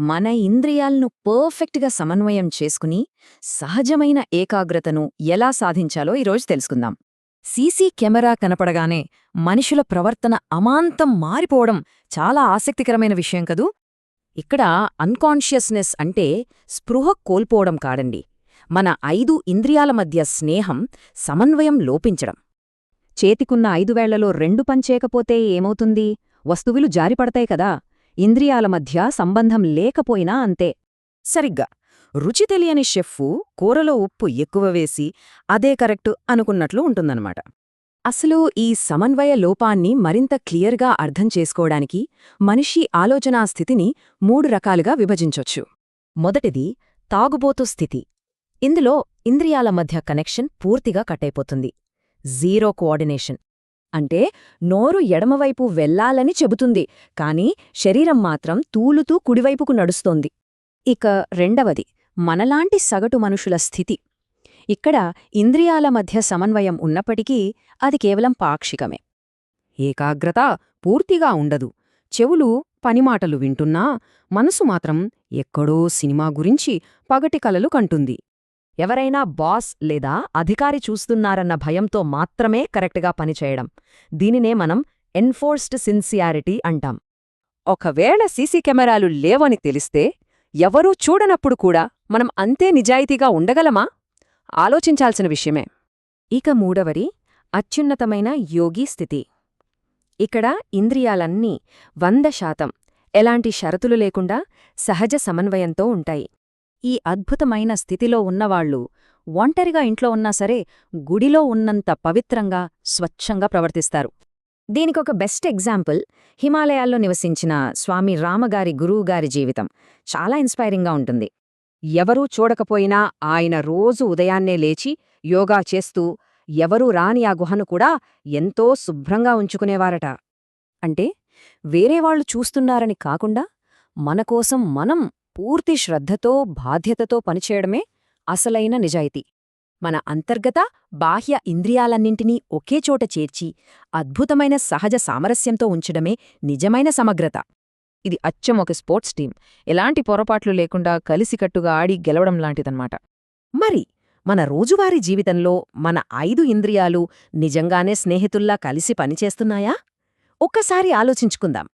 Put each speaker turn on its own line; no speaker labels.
మన ఇంద్రియాలను పర్ఫెక్ట్గా సమన్వయం చేసుకుని సహజమైన ఏకాగ్రతను ఎలా సాధించాలో ఈరోజు తెలుసుకుందాం. సీసీ కెమెరా కనపడగానే మనుషుల ప్రవర్తన అమాంతం మారిపోవడం చాలా ఆసక్తికరమైన విషయం కదూ. ఇక్కడ అన్కాన్షియస్నెస్ అంటే స్పృహ కోల్పోవడం కాదండి, మన 5 ఇంద్రియాల మధ్య స్నేహం, సమన్వయం లోపించడం. చేతికున్న 5 వేళ్లలో 2 పనిచేయకపోతే ఏమవుతుంది? వస్తువులు జారిపడతాయి కదా. ఇంద్రియాల మధ్య సంబంధం లేకపోయినా అంతే. సరిగ్గా రుచి తెలియని షెఫ్ఫు కూరలో ఉప్పు ఎక్కువ వేసి అదే కరెక్టు అనుకున్నట్లు ఉంటుందన్నమాట. అసలు ఈ సమన్వయ లోపాన్ని మరింత క్లియర్గా అర్థం చేసుకోవడానికి మనిషి ఆలోచనా స్థితిని 3 రకాలుగా విభజించొచ్చు. మొదటిది తాగుబోతు స్థితి. ఇందులో ఇంద్రియాల మధ్య కనెక్షన్ పూర్తిగా కట్టయిపోతుంది. Zero coordination. అంటే నోరు ఎడమవైపు వెళ్లాలని చెబుతుంది, కాని శరీరం మాత్రం తూలుతూ కుడివైపుకు నడుస్తోంది. ఇక రెండవది మనలాంటి సగటు మనుషుల స్థితి. ఇక్కడ ఇంద్రియాల మధ్య సమన్వయం ఉన్నప్పటికీ అది కేవలం పాక్షికమే. ఏకాగ్రత పూర్తిగా ఉండదు. చెవులు పనిమాటలు వింటున్నా మనసు మాత్రం ఎక్కడో సినిమా గురించి పగటి కలలు కంటుంది. ఎవరైనా బాస్ లేదా అధికారి చూస్తున్నారన్న భయంతో మాత్రమే కరెక్ట్గా పనిచేయడం. దీనినే మనం ఎన్ఫోర్స్డ్ సిన్సియారిటీ అంటాం. ఒకవేళ సీసీ కెమెరాలు లేవని తెలిస్తే, ఎవరూ చూడనప్పుడు కూడా మనం అంతే నిజాయితీగా ఉండగలమా? ఆలోచించాల్సిన విషయమే. ఇక మూడవది అత్యున్నతమైన యోగి స్థితి. ఇక్కడ ఇంద్రియాలన్నీ 100% ఎలాంటి షరతులు లేకుండా సహజ సమన్వయంతో ఉంటాయి. ఈ అద్భుతమైన స్థితిలో ఉన్నవాళ్లు ఒంటరిగా ఇంట్లో ఉన్నా సరే గుడిలో ఉన్నంత పవిత్రంగా, స్వచ్ఛంగా ప్రవర్తిస్తారు. దీనికొక బెస్ట్ ఎగ్జాంపుల్ హిమాలయాల్లో నివసించిన స్వామి రామగారి గురువుగారి జీవితం. చాలా ఇన్స్పైరింగ్గా ఉంటుంది. ఎవరూ చూడకపోయినా ఆయన రోజు ఉదయాన్నే లేచి యోగా చేస్తూ ఎవరూ రాని ఆ గుహను కూడా ఎంతో శుభ్రంగా ఉంచుకునేవారట. అంటే వేరేవాళ్లు చూస్తున్నారని కాకుండా మనకోసం మనం పూర్తి శ్రద్ధతో, బాధ్యతతో పనిచేయడమే అసలైన నిజాయితీ. మన అంతర్గత, బాహ్య ఇంద్రియాలన్నింటినీ ఒకే చోట చేర్చి అద్భుతమైన సహజ సామరస్యంతో ఉంచడమే నిజమైన సమగ్రత. ఇది అచ్చం ఒక స్పోర్ట్స్ టీం, ఎలాంటి పొరపాట్లు లేకుండా కలిసికట్టుగా ఆడి గెలవడం లాంటిదన్నమాట. మరి మన రోజువారీ జీవితంలో మన 5 ఇంద్రియాలు నిజంగానే స్నేహితుల్లా కలిసి పనిచేస్తున్నాయా? ఒక్కసారి ఆలోచించుకుందాం.